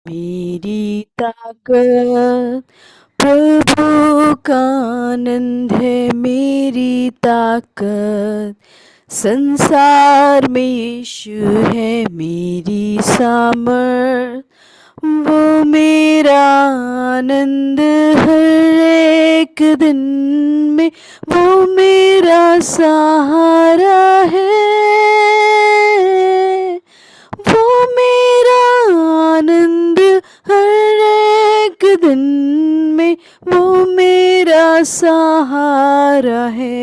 मेरी ताकत प्रभु का आनंद है। मेरी ताकत संसार में यीशु है। मेरी सामर्थ वो मेरा आनंद हर एक दिन में, वो मेरा सहारा है। वो मेरा आनंद हर एक दिन में, वो मेरा सहारा है।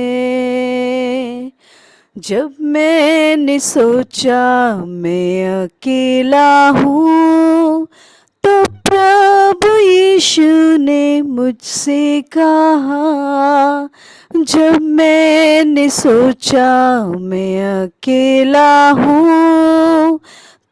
जब मैंने सोचा मैं अकेला हूँ, तो प्रभु यीशु ने मुझसे कहा। जब मैंने सोचा मैं अकेला हूँ,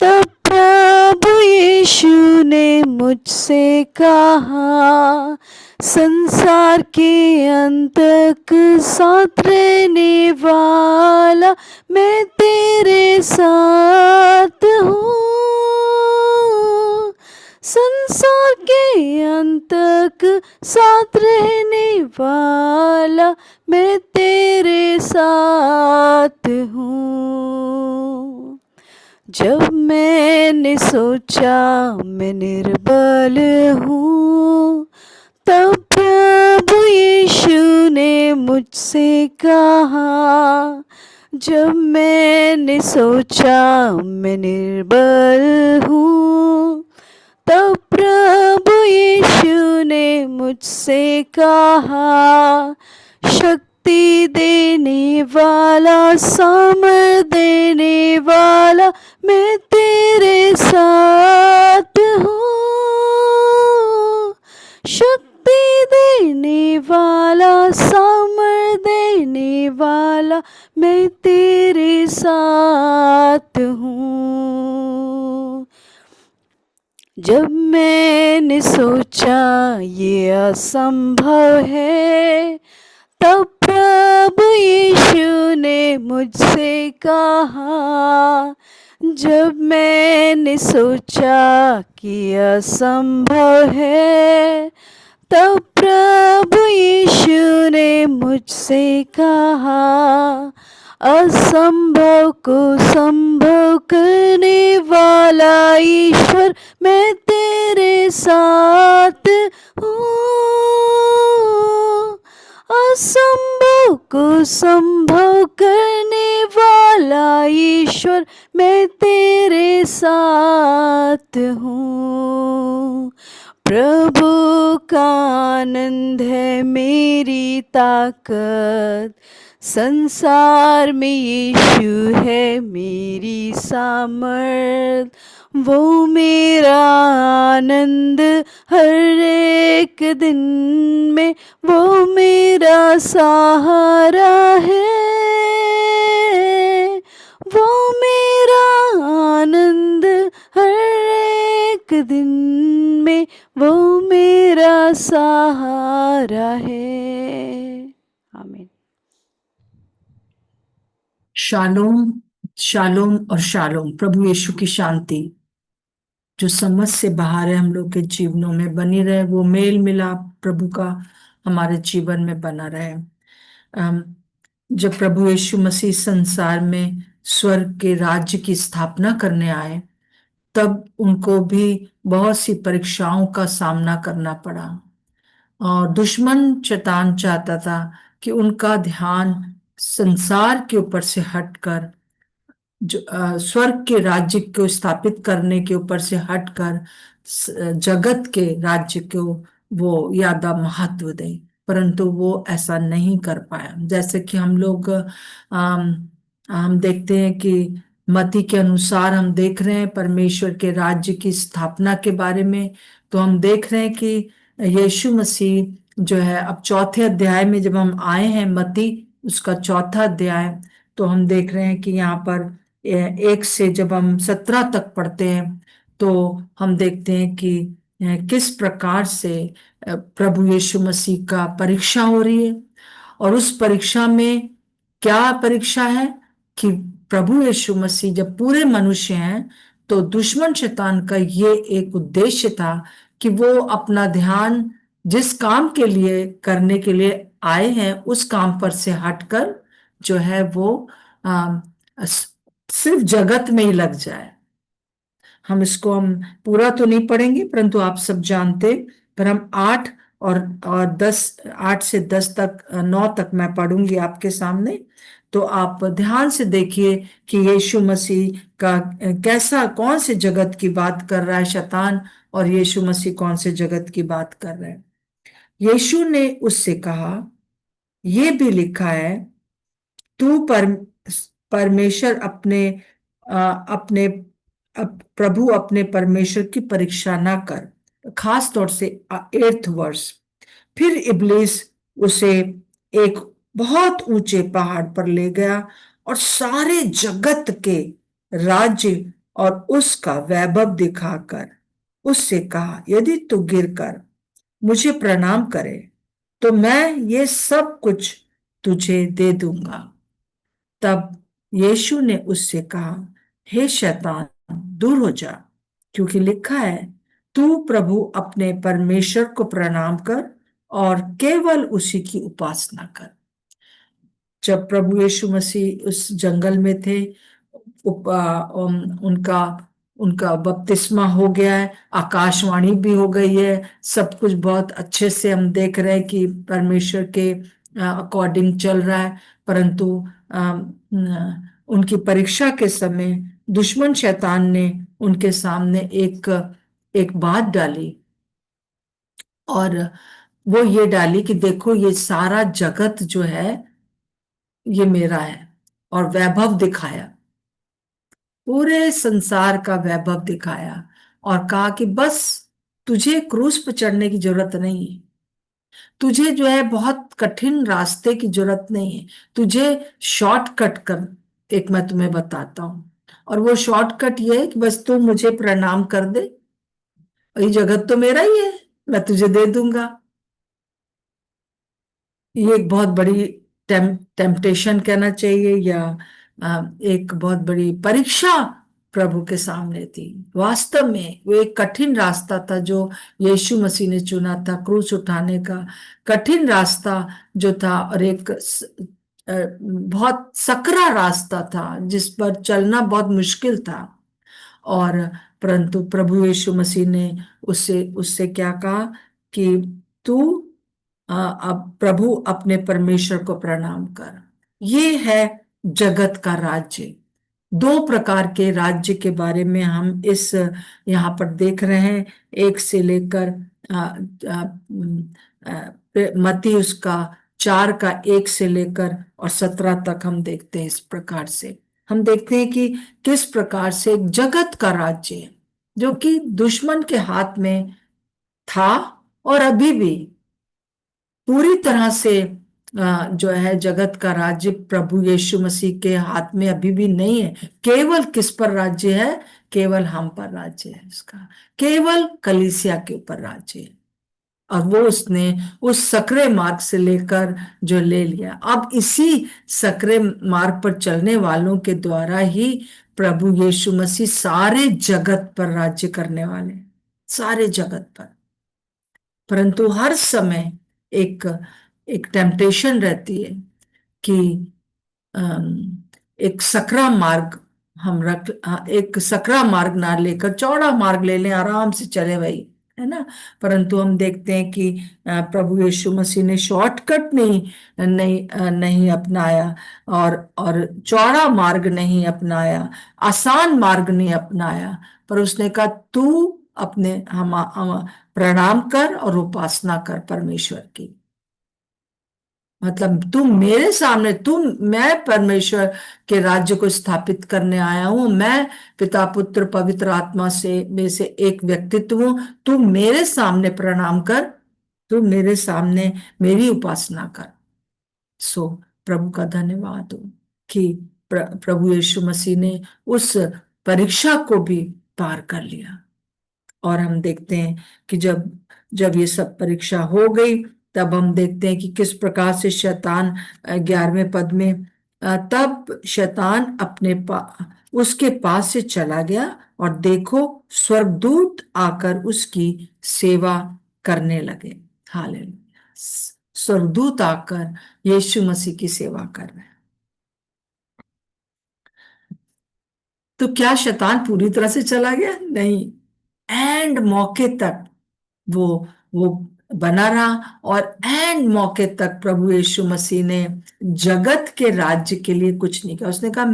तब प्रभु यीशु ने मुझसे कहा, संसार के अंत तक साथ रहने वाला मैं तेरे साथ हूँ। संसार के अंत तक साथ रहने वाला मैं तेरे साथ हूँ। जब मैंने सोचा मैं निर्बल हूँ, तब प्रभु यीशु ने मुझसे कहा। जब मैंने सोचा मैं निर्बल हूँ, तब प्रभु यीशु ने मुझसे कहा, शक्ति देने वाला, सामर्थ देने वाला मैं तेरे साथ हूँ। शक्ति देने वाला, सामर्थ देने वाला मैं तेरे साथ हूँ। जब मैंने सोचा ये असंभव है, तब प्रभु यीशु ने मुझसे कहा। जब मैंने सोचा कि असंभव है, तब प्रभु यीशु ने मुझसे कहा, असंभव को संभव करने वाला ईश्वर मैं तेरे साथ हूँ। असंभव को संभव करने वाला ईश्वर मैं तेरे साथ हूँ। प्रभु का आनंद है मेरी ताकत, संसार में यीशु है मेरी सामर्थ। वो मेरा आनंद हर एक दिन में, वो मेरा सहारा है। वो मेरा आनंद हर एक दिन में, वो मेरा सहारा है। आमीन। शालोम, शालोम और शालोम। प्रभु यीशु की शांति जो समझ से बाहर है हम लोग के जीवनों में बनी रहे। वो मेल मिलाप प्रभु का हमारे जीवन में बना रहे। जब प्रभु यीशु मसीह संसार में स्वर्ग के राज्य की स्थापना करने आए, तब उनको भी बहुत सी परीक्षाओं का सामना करना पड़ा। और दुश्मन शैतान चाहता था कि उनका ध्यान संसार के ऊपर से हटकर स्वर्ग के राज्य को स्थापित करने के ऊपर से हटकर जगत के राज्य को वो ज्यादा महत्व दे, परंतु वो ऐसा नहीं कर पाया। जैसे कि हम लोग हम देखते हैं कि मत्ती के अनुसार हम देख रहे हैं परमेश्वर के राज्य की स्थापना के बारे में। तो हम देख रहे हैं कि यीशु मसीह जो है, अब चौथे अध्याय में जब हम आए हैं, मत्ती उसका चौथा अध्याय, तो हम देख रहे हैं कि यहाँ पर 1 से जब हम 17 तक पढ़ते हैं, तो हम देखते हैं कि किस प्रकार से प्रभु यीशु मसीह का परीक्षा हो रही है। और उस परीक्षा में क्या परीक्षा है कि प्रभु यीशु मसीह जब पूरे मनुष्य हैं, तो दुश्मन शैतान का ये एक उद्देश्य था कि वो अपना ध्यान जिस काम के लिए करने के लिए आए हैं उस काम पर से हटकर जो है वो आ, सिर्फ जगत में ही लग जाए। हम पूरा तो नहीं पढ़ेंगे, परंतु आप सब जानते, पर हम 8 और 10, 8 से 10 तक, 9 तक मैं पढ़ूंगी आपके सामने। तो आप ध्यान से देखिए कि यीशु मसीह का कैसा, कौन से जगत की बात कर रहा है शैतान, और यीशु मसीह कौन से जगत की बात कर रहे हैं। यीशु ने उससे कहा, ये भी लिखा है, तू परमेश्वर अपने प्रभु अपने परमेश्वर की परीक्षा ना कर। खास तौर से 8th वर्ष। फिर इब्लीस उसे एक बहुत ऊंचे पहाड़ पर ले गया और सारे जगत के राज्य और उसका वैभव दिखाकर उससे कहा, यदि तू गिरकर मुझे प्रणाम करे तो मैं ये सब कुछ तुझे दे दूंगा। तब यीशु ने उससे कहा, हे शैतान, दूर हो जा, क्योंकि लिखा है, तू प्रभु अपने परमेश्वर को प्रणाम कर और केवल उसी की उपासना कर। जब प्रभु यीशु मसीह उस जंगल में थे, उनका उनका बपतिस्मा हो गया है, आकाशवाणी भी हो गई है, सब कुछ बहुत अच्छे से हम देख रहे हैं कि परमेश्वर के अकॉर्डिंग चल रहा है। परंतु उनकी परीक्षा के समय दुश्मन शैतान ने उनके सामने एक एक बात डाली, और वो ये डाली कि देखो, ये सारा जगत जो है ये मेरा है, और वैभव दिखाया, पूरे संसार का वैभव दिखाया, और कहा कि बस तुझे क्रूस पर चढ़ने की जरूरत नहीं है, तुझे जो है बहुत कठिन रास्ते की जरूरत नहीं है, तुझे शॉर्टकट कर एक मैं तुम्हें बताता हूं, और वो शॉर्टकट ये है कि बस तू मुझे प्रणाम कर दे, और ये जगत तो मेरा ही है, मैं तुझे दे दूंगा। ये एक बहुत बड़ी टेम्पटेशन कहना चाहिए, या एक बहुत बड़ी परीक्षा प्रभु के सामने थी। वास्तव में वो एक कठिन रास्ता था जो यीशु मसीह ने चुना था, क्रूस उठाने का कठिन रास्ता जो था, और एक बहुत सकरा रास्ता था जिस पर चलना बहुत मुश्किल था। और परंतु प्रभु यीशु मसीह ने उससे उससे क्या कहा कि तू अब प्रभु अपने परमेश्वर को प्रणाम कर। ये है जगत का राज्य। दो प्रकार के राज्य के बारे में हम इस यहाँ पर देख रहे हैं, एक से लेकर मत्ती उसका 4 का 1 से लेकर और 17 तक हम देखते हैं। इस प्रकार से हम देखते हैं कि किस प्रकार से एक जगत का राज्य है जो कि दुश्मन के हाथ में था, और अभी भी पूरी तरह से जो है जगत का राज्य प्रभु यीशु मसीह के हाथ में अभी भी नहीं है। केवल किस पर राज्य है? केवल हम पर राज्य है इसका, केवल कलीसिया के ऊपर राज्य है, और वो उसने उस सकरे मार्ग से लेकर जो ले लिया। अब इसी सकरे मार्ग पर चलने वालों के द्वारा ही प्रभु यीशु मसीह सारे जगत पर राज्य करने वाले, सारे जगत पर। परंतु हर समय एक एक टेम्पटेशन रहती है कि एक सकरा मार्ग हम एक सकरा मार्ग ना लेकर चौड़ा मार्ग ले लें, आराम से चले भाई, है ना। परंतु हम देखते हैं कि प्रभु यीशु मसीह ने शॉर्टकट नहीं अपनाया, और चौड़ा मार्ग नहीं अपनाया, आसान मार्ग नहीं अपनाया, पर उसने कहा तू अपने हम प्रणाम कर और उपासना कर परमेश्वर की। मतलब तुम मेरे सामने, मैं परमेश्वर के राज्य को स्थापित करने आया हूं, मैं पिता पुत्र पवित्र आत्मा से में से एक व्यक्तित्व हूं, तू मेरे सामने प्रणाम कर, तू मेरे सामने मेरी उपासना कर। सो प्रभु का धन्यवाद हो कि प्रभु यीशु मसीह ने उस परीक्षा को भी पार कर लिया। और हम देखते हैं कि जब जब ये सब परीक्षा हो गई, तब हम देखते हैं कि किस प्रकार से शैतान 11वें पद में तब शैतान उसके पास से चला गया, और देखो, स्वर्गदूत आकर उसकी सेवा करने लगे। हालेलुया। स्वर्गदूत आकर यीशु मसीह की सेवा कर रहे हैं। तो क्या शैतान पूरी तरह से चला गया? नहीं, एंड मौके तक वो वो बना रहा, और एंड मौके तक प्रभु यीशु मसीह ने जगत के राज्य के लिए कुछ नहीं किया। उसने कहा,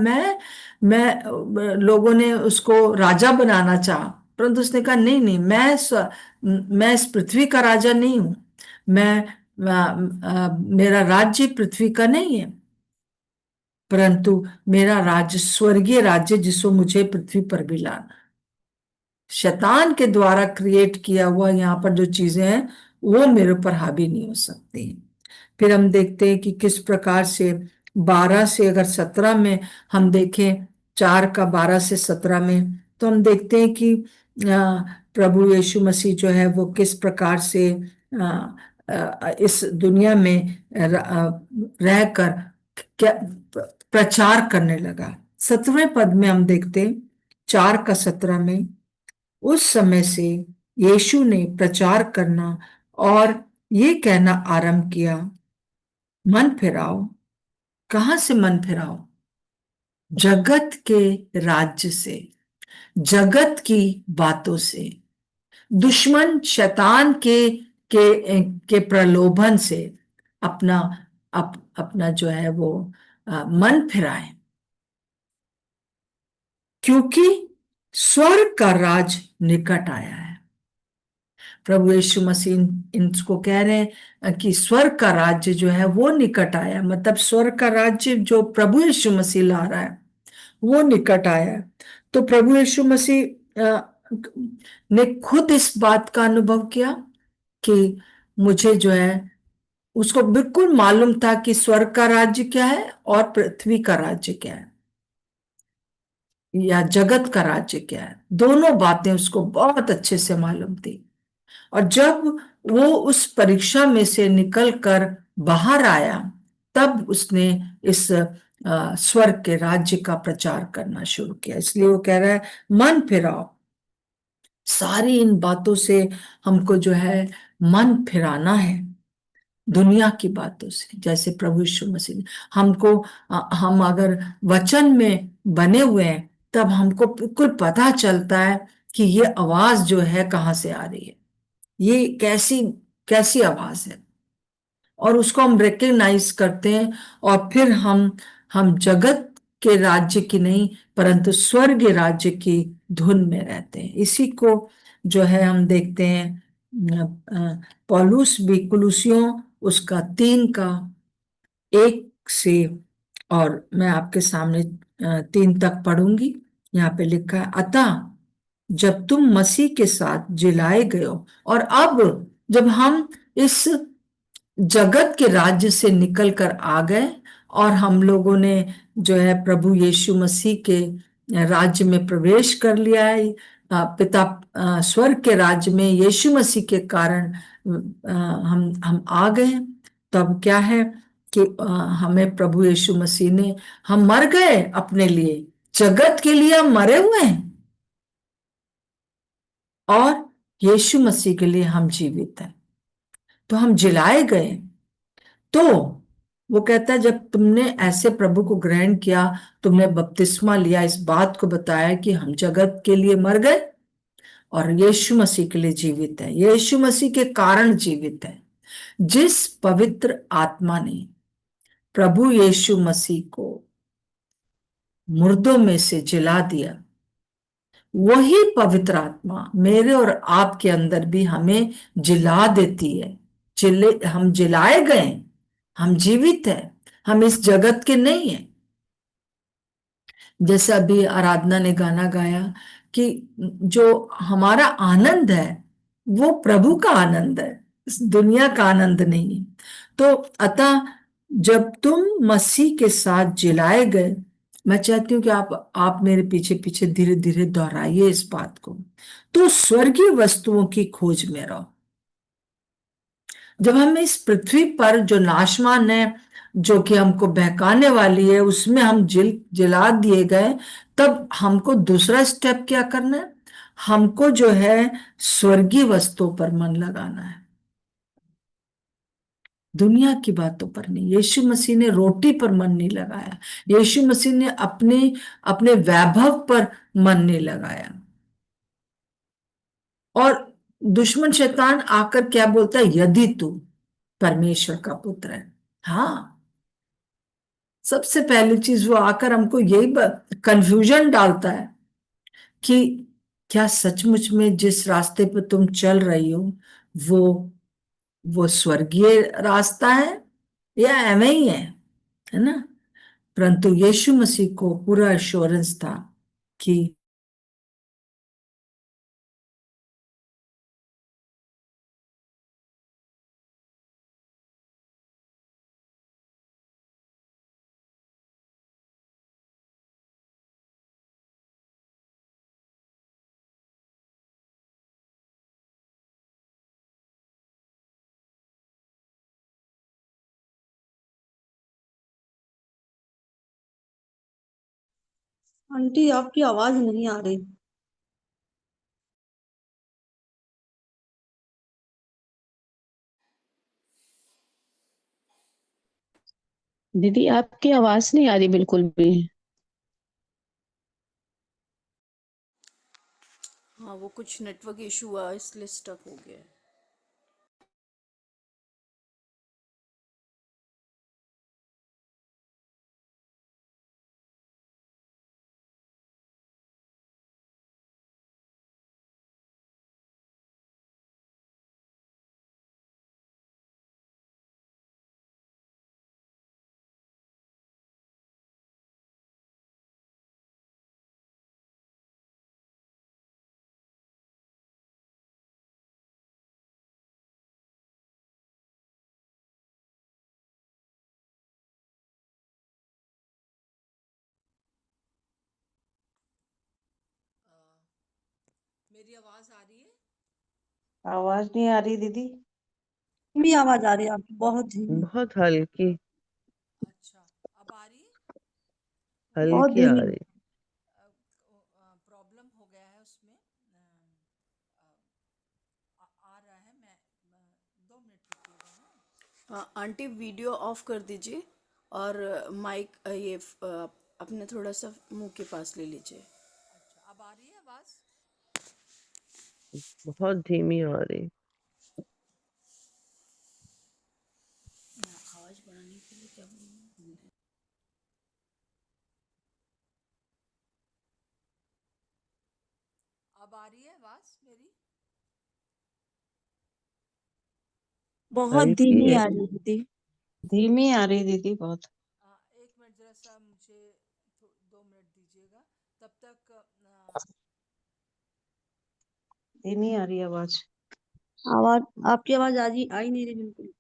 लोगों ने उसको राजा बनाना चाहा, परंतु उसने कहा, नहीं नहीं, मैं इस पृथ्वी का राजा नहीं हूं। मेरा राज्य पृथ्वी का नहीं है, परंतु मेरा राज्य स्वर्गीय राज्य, जिसको मुझे पृथ्वी पर भी लाना। शैतान के द्वारा क्रिएट किया हुआ यहाँ पर जो चीजें हैं, वो मेरे ऊपर हावी नहीं हो सकती। फिर हम देखते हैं कि किस प्रकार से 12 से अगर 17 में हम देखें, 4 का 12 से 17 में, तो हम देखते हैं कि प्रभु यीशु मसीह जो है वो किस प्रकार से इस दुनिया में रहकर क्या प्रचार करने लगा। 17वें पद में हम देखते हैं, 4 का 17 में, उस समय से यीशु ने प्रचार करना और ये कहना आरंभ किया, मन फिराओ। कहां से मन फिराओ? जगत के राज्य से, जगत की बातों से, दुश्मन शैतान के प्रलोभन से अपना अपना जो है वो मन फिराए, क्योंकि स्वर्ग का राज निकट आया है। प्रभु यीशु मसीह इनको कह रहे हैं कि स्वर्ग का राज्य जो है वो निकट आया, मतलब स्वर्ग का राज्य जो प्रभु यीशु मसीह ला रहा है वो निकट आया है। तो प्रभु यीशु मसीह ने खुद इस बात का अनुभव किया कि मुझे जो है, उसको बिल्कुल मालूम था कि स्वर्ग का राज्य क्या है और पृथ्वी का राज्य क्या है, या जगत का राज्य क्या है। दोनों बातें उसको बहुत अच्छे से मालूम थी। और जब वो उस परीक्षा में से निकल कर बाहर आया, तब उसने इस स्वर्ग के राज्य का प्रचार करना शुरू किया। इसलिए वो कह रहा है, मन फिराओ। सारी इन बातों से हमको जो है मन फिराना है, दुनिया की बातों से। जैसे प्रभु यीशु मसीह ने हमको, हम अगर वचन में बने हुए हैं, तब हमको बिल्कुल पता चलता है कि ये आवाज जो है कहाँ से आ रही है, ये कैसी कैसी आवाज है, और उसको हम रिकग्नाइज करते हैं। और फिर हम जगत के राज्य की नहीं, परंतु स्वर्गीय राज्य की धुन में रहते हैं। इसी को जो है हम देखते हैं, पौलुस भी कुलुसियों उसका 3 का 1 से, और मैं आपके सामने 3 तक पढ़ूंगी। यहाँ पे लिखा है, अतः जब तुम मसीह के साथ जिलाए गए हो, और अब जब हम इस जगत के राज्य से निकल कर आ गए, और हम लोगों ने जो है प्रभु यीशु मसीह के राज्य में प्रवेश कर लिया है, पिता स्वर्ग के राज्य में यीशु मसीह के कारण हम आ गए। तब क्या है कि हमें प्रभु यीशु मसीह ने, हम मर गए अपने लिए, जगत के लिए हम मरे हुए हैं, और यीशु मसीह के लिए हम जीवित हैं। तो हम जिलाए गए। तो वो कहता है, जब तुमने ऐसे प्रभु को ग्रहण किया, तुमने बपतिस्मा लिया, इस बात को बताया कि हम जगत के लिए मर गए और यीशु मसीह के लिए जीवित है, यीशु मसीह के कारण जीवित है। जिस पवित्र आत्मा ने प्रभु यीशु मसीह को मुर्दों में से जिला दिया, वही पवित्र आत्मा मेरे और आपके अंदर भी हमें जिला देती है। हम जिलाए गए, हम जीवित हैं, हम इस जगत के नहीं हैं। जैसे अभी आराधना ने गाना गाया कि जो हमारा आनंद है वो प्रभु का आनंद है, इस दुनिया का आनंद नहीं है। तो अतः जब तुम मसीह के साथ जिलाए गए, मैं चाहती हूँ कि आप मेरे पीछे पीछे धीरे धीरे दोहराइए इस बात को, तो स्वर्गीय वस्तुओं की खोज में रहो। जब हम इस पृथ्वी पर जो नाशवान है, जो कि हमको बहकाने वाली है, उसमें हम जला दिए गए, तब हमको दूसरा स्टेप क्या करना है? हमको जो है स्वर्गीय वस्तुओं पर मन लगाना है, दुनिया की बातों पर नहीं। यीशु मसीह ने रोटी पर मन नहीं लगाया, यीशु मसीह ने अपने अपने वैभव पर मन नहीं लगाया। और दुश्मन शैतान आकर क्या बोलता है? यदि तू परमेश्वर का पुत्र है। हाँ, सबसे पहली चीज वो आकर हमको यही कंफ्यूजन डालता है कि क्या सचमुच में जिस रास्ते पर तुम चल रही हो वो वो स्वर्गीय रास्ता है या एवं ही है ना? परंतु यीशु मसीह को पूरा एश्योरेंस था कि आंटी आपकी आवाज नहीं आ रही। दीदी आपकी आवाज नहीं आ रही बिल्कुल भी। हाँ, वो कुछ नेटवर्क इशू हुआ इसलिए स्टक हो गया है। मेरी आवाज आ रही है? आवाज नहीं आ रही दीदी। भी आवाज आ रही है आपकी बहुत धीमी। बहुत हल्की अच्छा, अब आ रही है? बहुत हल्की आ धीमी। रही। प्रॉब्लम हो गया है उसमें। आ रहा है। मैं 2 मिनट रुकिएगा ना। आंटी वीडियो ऑफ कर दीजिए और माइक अपने थोड़ा सा मुंह के पास ले लीजिए। अच्छा, अब आ रही है आवाज? बहुत धीमी आ रही। आवाज बढ़ाने के लिए क्या बोलूं? अब आ रही है आवाज मेरी? बहुत हल्की धीमी है। आ रही है दीदी। धीमी आ रही दीदी बहुत। 1 मिनट जरा सा मुझे 2 मिनट दीजिएगा तब तक। धीमी आ रही आवाज। आवाज आपकी आवाज आई नहीं रही बिल्कुल।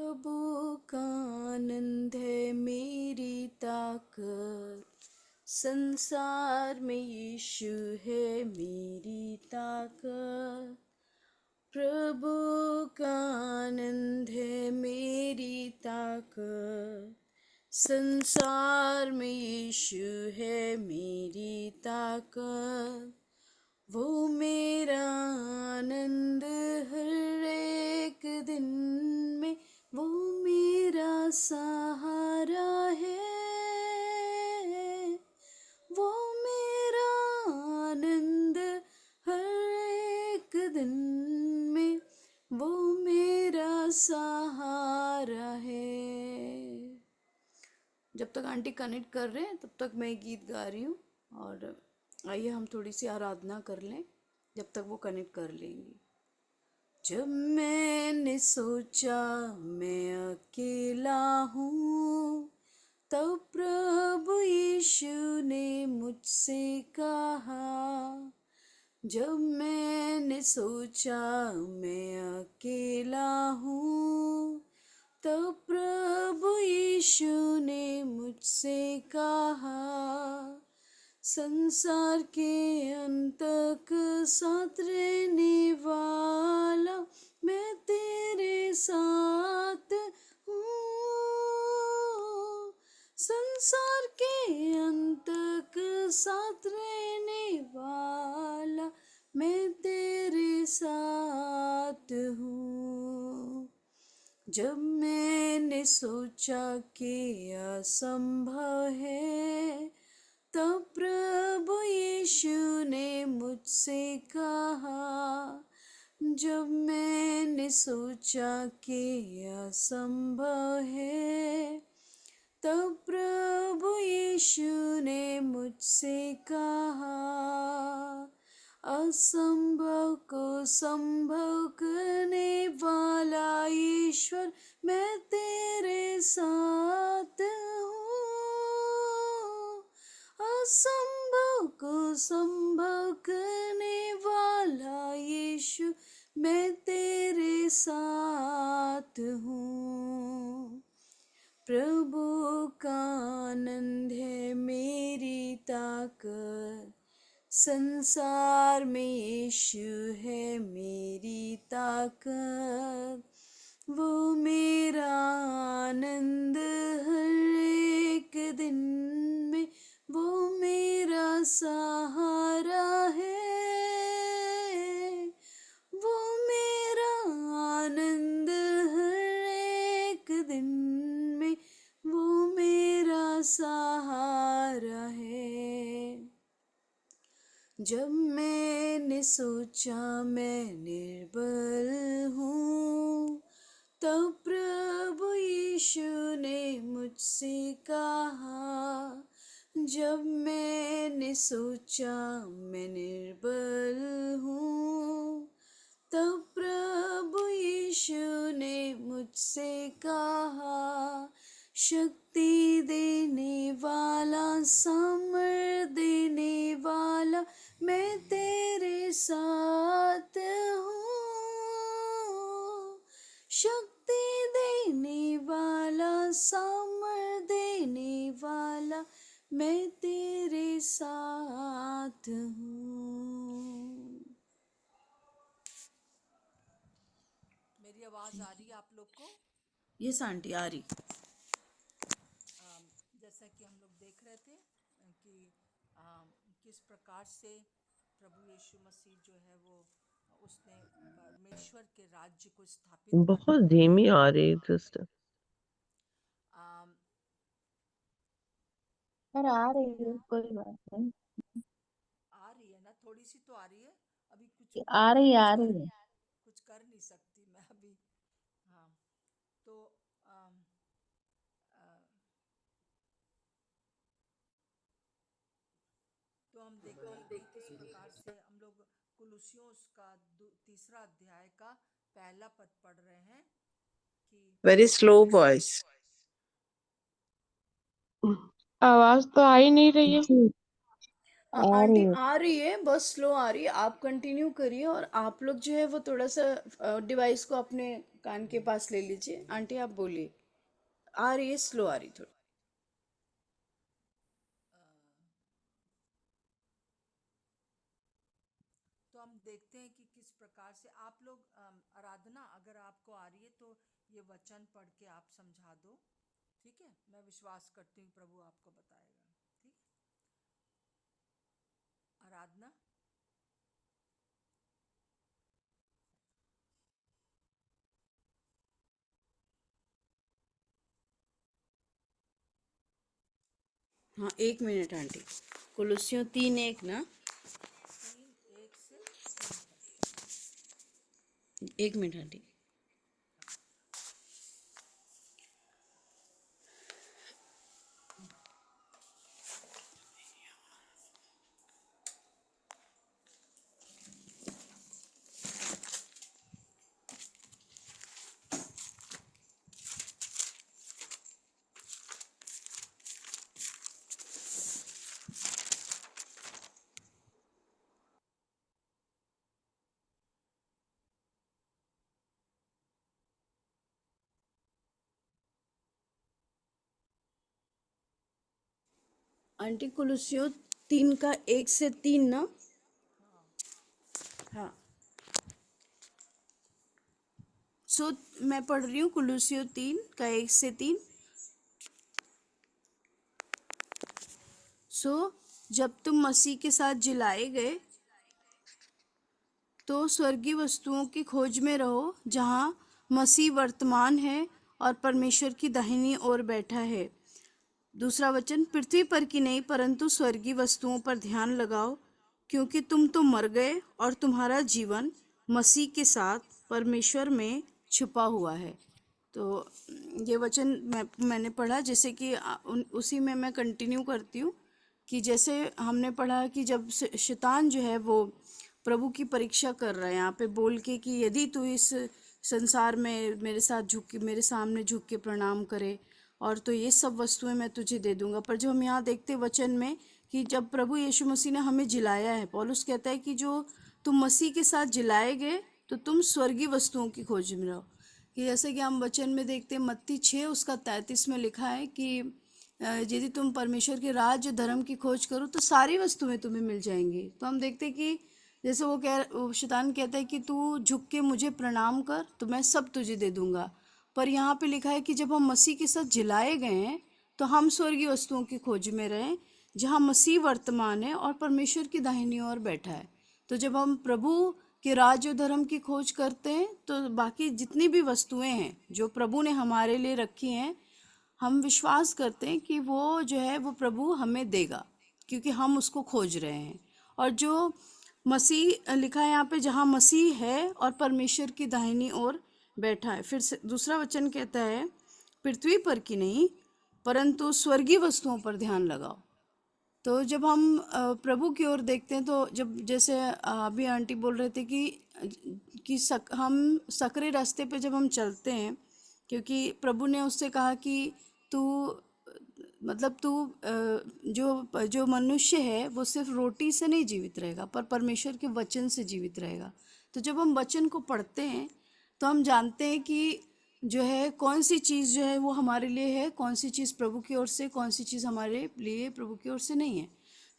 प्रभु का आनंद है मेरी ताकत, संसार में यीशु है मेरी ताकत। प्रभु का आनंद है मेरी ताकत, संसार में यीशु है मेरी ताकत। वो मेरा आनंद हर एक दिन में, वो मेरा सहारा है। वो मेरा आनंद हर एक दिन में, वो मेरा सहारा है। जब तक आंटी कनेक्ट कर रहे हैं तब तक मैं गीत गा रही हूँ, और आइए हम थोड़ी सी आराधना कर लें जब तक वो कनेक्ट कर लेंगी। जब मैंने सोचा मैं अकेला हूँ, तब प्रभु यीशु ने मुझसे कहा। जब मैंने सोचा मैं अकेला हूँ, तब प्रभु यीशु ने मुझसे कहा। संसार के अंत तक साथ रहने वाला मैं तेरे साथ हूँ। संसार के अंत तक साथ रहने वाला मैं तेरे साथ हूँ। जब मैंने सोचा कि असंभव है, तब प्रभु यीशु ने मुझसे कहा। जब मैंने सोचा कि असंभव है, तब प्रभु यीशु ने मुझसे कहा। असंभव को संभव करने वाला ईश्वर मैं तेरे साथ हूँ। असंभव को संभव करने वाला यीशु मैं तेरे साथ हूँ। प्रभु का आनंद है मेरी ताकत, संसार में यीशु है मेरी ताकत। वो मेरा आनंद हर एक दिन में, वो मेरा सहारा है। वो मेरा आनंद हर एक दिन में, वो मेरा सहारा है। जब मैंने सोचा मैं निर्बल हूँ, तब प्रभु यीशु ने मुझसे कहा। जब मैंने सोचा मैं निर्बल हूँ, तब प्रभु यीशु ने मुझसे कहा। शक्ति देने वाला, सामर्थ देने वाला मैं तेरे साथ हूँ। शक्ति देने वाला, सामर्थ देने वाला मैं तेरे साथ हूँ। मेरी आवाज़ आ रही है आप लोग को? यस आंटी, आ रही। जैसा कि हम लोग देख रहे थे कि किस प्रकार से प्रभु यीशु मसीह जो है वो उसने परमेश्वर के राज्य को स्थापित करने बहुत के धीमी लिए आ रही है सिस्टर। आम, पर आ रही है, कोई बात नहीं। आ रही है ना, थोड़ी सी तो आ रही है। अभी कुछ आ रही है, कुछ आ कर रही है। कुछ कर नहीं सकती मैं अभी। हाँ, तो आम, आ, तो हम देखें कि किस प्रकार से हम लोग कुलुस्सियों का तीसरा अध्याय का पहला पद पढ़ रहे हैं कि वेरी स्लो वॉइस। आवाज तो आ ही नहीं रही है। जी, हाँ आ आंटी रही है। आ रही है, बस स्लो आ रही है। आप कंटिन्यू करिए और आप लोग जो है वो थोड़ा सा डिवाइस को अपने कान के पास ले लीजिए। आंटी आप बोलिए, आ रही है, स्लो आ रही थोड़ी। तो हम देखते हैं कि किस प्रकार से आप लोग आराधना, अगर आपको आ रही है तो ये वचन पढ़ के आप समझा दो, ठीक है? मैं विश्वास करती हूँ प्रभु आपको बताएगा, ठीक है? आराधना। हाँ 1 मिनट आंटी। कुलुस्सियों 3:1 ना। 3:1 से 1 मिनट आंटी। आंटी कुलुस्सियों 3 का 1 से 3 ना। हाँ सो मैं पढ़ रही हूँ कुलुस्सियों 3 का 1 से 3। सो जब तुम मसीह के साथ जिलाए गए तो स्वर्गीय वस्तुओं की खोज में रहो जहाँ मसीह वर्तमान है और परमेश्वर की दाहिनी ओर बैठा है। दूसरा वचन, पृथ्वी पर की नहीं परंतु स्वर्गीय वस्तुओं पर ध्यान लगाओ, क्योंकि तुम तो मर गए और तुम्हारा जीवन मसीह के साथ परमेश्वर में छुपा हुआ है। तो ये वचन मैंने पढ़ा, जैसे कि उसी में मैं कंटिन्यू करती हूँ कि जैसे हमने पढ़ा कि जब शैतान जो है वो प्रभु की परीक्षा कर रहा है यहाँ पे बोल के कि यदि तू इस संसार में मेरे साथ झुक के, मेरे सामने झुक के प्रणाम करे और तो ये सब वस्तुएं मैं तुझे दे दूंगा। पर जो हम यहाँ देखते वचन में कि जब प्रभु यीशु मसीह ने हमें जिलाया है, पौलुस कहता है कि जो तुम मसीह के साथ जिलाए गए तो तुम स्वर्गीय वस्तुओं की खोज में रहो। कि जैसे कि हम वचन में देखते हैं मत्ती 6 उसका 33 में लिखा है कि यदि तुम परमेश्वर के राज्य धर्म की खोज करो तो सारी वस्तुएं तुम्हें मिल जाएंगी। तो हम देखते हैं कि जैसे वो शैतान कहता है कि तू झुक के मुझे प्रणाम कर तो मैं सब तुझे दे दूंगा। पर यहाँ पे लिखा है कि जब हम मसीह के साथ जिलाए गए हैं तो हम स्वर्गीय वस्तुओं की खोज में रहें जहाँ मसीह वर्तमान है और परमेश्वर की दाहिनी ओर बैठा है। तो जब हम प्रभु के राज्य और धर्म की खोज करते हैं तो बाकी जितनी भी वस्तुएं हैं जो प्रभु ने हमारे लिए रखी हैं, हम विश्वास करते हैं कि वो जो है वो प्रभु हमें देगा, क्योंकि हम उसको खोज रहे हैं। और जो मसीह लिखा है यहाँ पे, जहाँ मसीह है और परमेश्वर की दाहिनी ओर बैठा है। फिर से दूसरा वचन कहता है, पृथ्वी पर की नहीं परंतु स्वर्गीय वस्तुओं पर ध्यान लगाओ। तो जब हम प्रभु की ओर देखते हैं तो जब जैसे अभी आंटी बोल रहे थे कि हम सकरे रास्ते पे जब हम चलते हैं, क्योंकि प्रभु ने उससे कहा कि तू मतलब तू जो जो मनुष्य है वो सिर्फ रोटी से नहीं जीवित रहेगा पर परमेश्वर के वचन से जीवित रहेगा। तो जब हम वचन को पढ़ते हैं तो हम जानते हैं कि जो है कौन सी चीज़ जो है वो हमारे लिए है, कौन सी चीज़ प्रभु की ओर से, कौन सी चीज़ हमारे लिए प्रभु की ओर से नहीं है।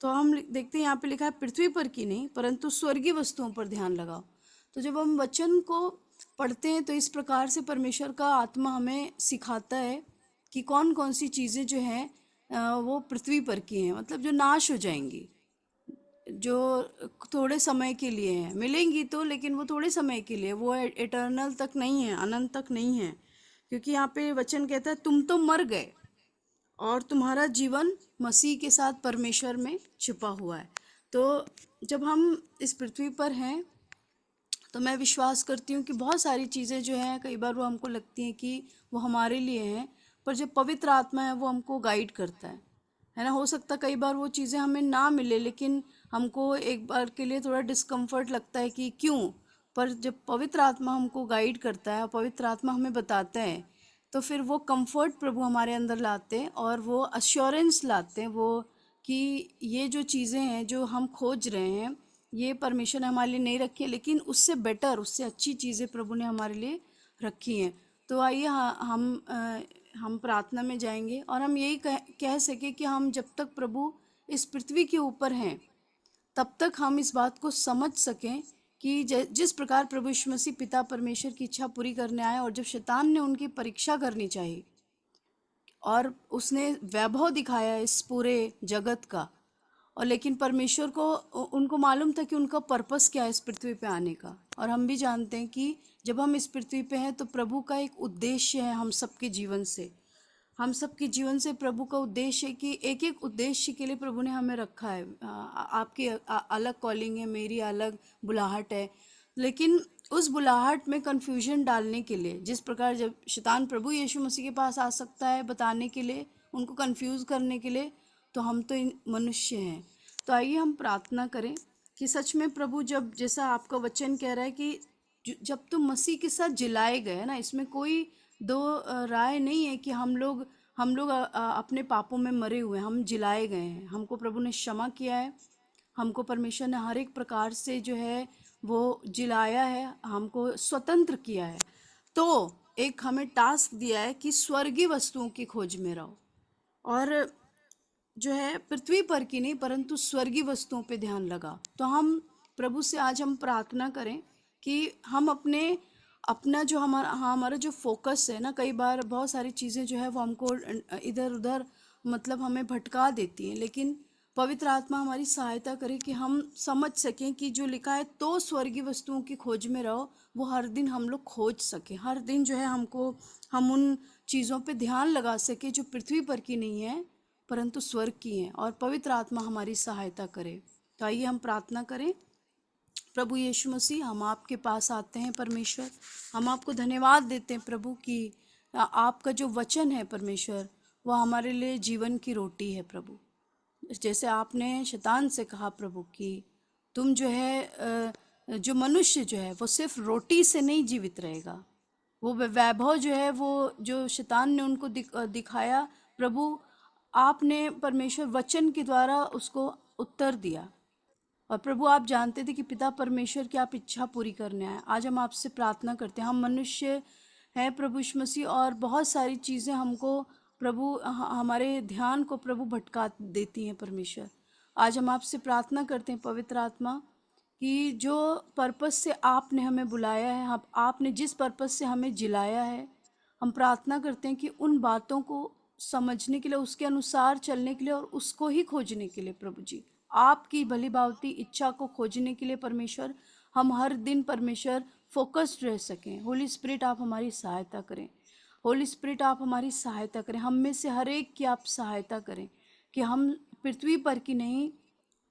तो हम देखते हैं यहाँ पे लिखा है पृथ्वी पर की नहीं परंतु स्वर्गीय वस्तुओं पर ध्यान लगाओ। तो जब हम वचन को पढ़ते हैं तो इस प्रकार से परमेश्वर का आत्मा हमें सिखाता है कि कौन कौन सी चीज़ें जो हैं वो पृथ्वी पर की हैं, मतलब जो नाश हो जाएंगी, जो थोड़े समय के लिए हैं, मिलेंगी तो लेकिन वो थोड़े समय के लिए, वो इटर्नल तक नहीं है, अनंत तक नहीं है। क्योंकि यहाँ पे वचन कहता है तुम तो मर गए और तुम्हारा जीवन मसीह के साथ परमेश्वर में छिपा हुआ है। तो जब हम इस पृथ्वी पर हैं तो मैं विश्वास करती हूँ कि बहुत सारी चीज़ें जो हैं कई बार वो हमको लगती हैं कि वो हमारे लिए हैं, पर जो पवित्र आत्मा है वो हमको गाइड करता है ना। हो सकता कई बार वो चीज़ें हमें ना मिले लेकिन हमको एक बार के लिए थोड़ा डिस्कम्फर्ट लगता है कि क्यों, पर जब पवित्र आत्मा हमको गाइड करता है और पवित्र आत्मा हमें बताता है तो फिर वो कंफर्ट प्रभु हमारे अंदर लाते हैं और वो अश्योरेंस लाते हैं वो कि ये जो चीज़ें हैं जो हम खोज रहे हैं, ये परमेश्वर ने हमारे लिए नहीं रखी है, लेकिन उससे बेटर, उससे अच्छी चीज़ें प्रभु ने हमारे लिए रखी हैं। तो आइए हम प्रार्थना में जाएंगे और हम यही कह सके कि हम जब तक प्रभु इस पृथ्वी के ऊपर हैं, तब तक हम इस बात को समझ सकें कि जिस प्रकार प्रभु यीशु मसीह पिता परमेश्वर की इच्छा पूरी करने आए, और जब शैतान ने उनकी परीक्षा करनी चाहिए और उसने वैभव दिखाया इस पूरे जगत का, और लेकिन परमेश्वर को उनको मालूम था कि उनका पर्पस क्या है इस पृथ्वी पे आने का। और हम भी जानते हैं कि जब हम इस पृथ्वी पे हैं तो प्रभु का एक उद्देश्य है हम सबके जीवन से। हम सबके जीवन से प्रभु का उद्देश्य है कि एक एक उद्देश्य के लिए प्रभु ने हमें रखा है। आपकी अलग कॉलिंग है, मेरी अलग बुलाहट है, लेकिन उस बुलाहट में कन्फ्यूजन डालने के लिए, जिस प्रकार जब शैतान प्रभु यीशु मसीह के पास आ सकता है बताने के लिए, उनको कन्फ्यूज़ करने के लिए, तो हम तो मनुष्य हैं। तो आइए हम प्रार्थना करें कि सच में प्रभु, जब जैसा आपका वचन कह रहा है कि जब तुम मसीह के साथ जिलाए गए ना, इसमें कोई दो राय नहीं है कि हम लोग अपने पापों में मरे हुए हैं, हम जिलाए गए हैं। हमको प्रभु ने क्षमा किया है, हमको परमेश्वर ने हर एक प्रकार से जो है वो जिलाया है, हमको स्वतंत्र किया है। तो एक हमें टास्क दिया है कि स्वर्गीय वस्तुओं की खोज में रहो, और जो है पृथ्वी पर की नहीं परंतु स्वर्गीय वस्तुओं पे ध्यान लगा। तो हम प्रभु से आज हम प्रार्थना करें कि हम अपना जो हमारा जो फोकस है ना, कई बार बहुत सारी चीज़ें जो है वो हमको इधर उधर मतलब हमें भटका देती हैं, लेकिन पवित्र आत्मा हमारी सहायता करे कि हम समझ सकें कि जो लिखा है तो स्वर्गीय वस्तुओं की खोज में रहो, वो हर दिन हम लोग खोज सकें। हर दिन जो है हम उन चीज़ों पे ध्यान लगा सकें जो पृथ्वी पर की नहीं है परंतु स्वर्ग की हैं, और पवित्र आत्मा हमारी सहायता करे। तो आइए हम प्रार्थना करें। प्रभु यीशु मसीह, हम आपके पास आते हैं परमेश्वर, हम आपको धन्यवाद देते हैं प्रभु कि आपका जो वचन है परमेश्वर, वह हमारे लिए जीवन की रोटी है प्रभु। जैसे आपने शैतान से कहा प्रभु कि तुम जो है जो मनुष्य जो है वो सिर्फ रोटी से नहीं जीवित रहेगा, वो वैभव जो है वो जो शैतान ने उनको दिखाया प्रभु, आपने परमेश्वर वचन के द्वारा उसको उत्तर दिया। और प्रभु, आप जानते थे कि पिता परमेश्वर की आप इच्छा पूरी करने आए। आज हम आपसे प्रार्थना करते हैं, हम मनुष्य हैं प्रभु यीशु मसीह, और बहुत सारी चीज़ें हमको प्रभु हमारे ध्यान को प्रभु भटका देती हैं परमेश्वर। आज हम आपसे प्रार्थना करते हैं पवित्र आत्मा कि जो पर्पस से आपने हमें बुलाया है, आपने जिस पर्पस से हमें जिलाया है, हम प्रार्थना करते हैं कि उन बातों को समझने के लिए, उसके अनुसार चलने के लिए और उसको ही खोजने के लिए प्रभु जी, आपकी भली भांति इच्छा को खोजने के लिए परमेश्वर, हम हर दिन परमेश्वर फोकस्ड रह सकें। होली स्पिरिट, आप हमारी सहायता करें। होली स्पिरिट, आप हमारी सहायता करें। हम में से हर एक की आप सहायता करें कि हम पृथ्वी पर की नहीं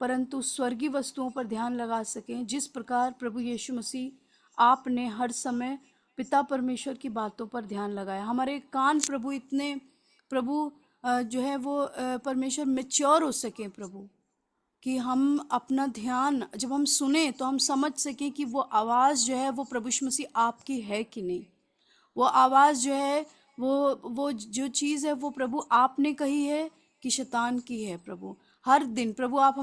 परंतु स्वर्गीय वस्तुओं पर ध्यान लगा सकें। जिस प्रकार प्रभु यीशु मसीह आपने हर समय पिता परमेश्वर की बातों पर ध्यान लगाया। हमारे कान प्रभु इतने प्रभु जो है वो परमेश्वर मैच्योर हो सके प्रभु, कि हम अपना ध्यान जब हम सुने तो हम समझ सकें कि वो आवाज़ जो है वो प्रभु यीशु मसीह आपकी है कि नहीं। वो आवाज़ जो है वो जो चीज़ है वो प्रभु आपने कही है कि शैतान की है प्रभु। हर दिन प्रभु आप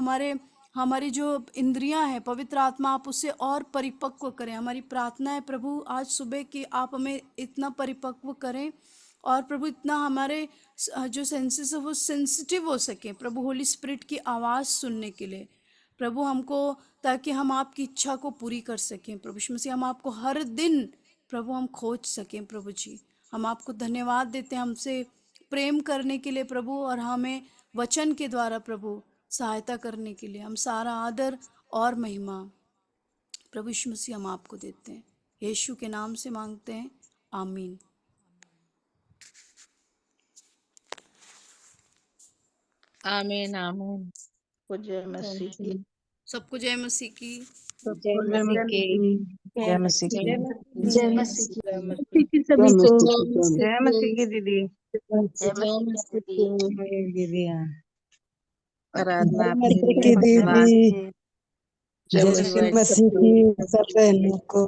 हमारी जो इंद्रियां हैं पवित्र आत्मा आप उससे और परिपक्व करें। हमारी प्रार्थना है प्रभु आज सुबह कि आप हमें इतना परिपक्व करें और प्रभु इतना हमारे जो सेंसेस है वो सेंसिटिव हो सके प्रभु, होली स्पिरिट की आवाज़ सुनने के लिए प्रभु हमको, ताकि हम आपकी इच्छा को पूरी कर सकें प्रभु यीशु मसीह। हम आपको हर दिन प्रभु हम खोज सकें प्रभु जी। हम आपको धन्यवाद देते हैं हमसे प्रेम करने के लिए प्रभु, और हमें वचन के द्वारा प्रभु सहायता करने के लिए। हम सारा आदर और महिमा प्रभु यीशु मसीह हम आपको देते हैं, यीशु के नाम से मांगते हैं, आमीन। आमीन आमीन। जय मसीह की। सबको जय मसीह की। जय मसीह की। जय मसीह की। जय मसीह की। जय मसीह की। सभी को जय मसीह की दीदी। जय मसीह की दीदी। आराधना मसीह की दीदी, जय जय मसीह की सब बहनों को।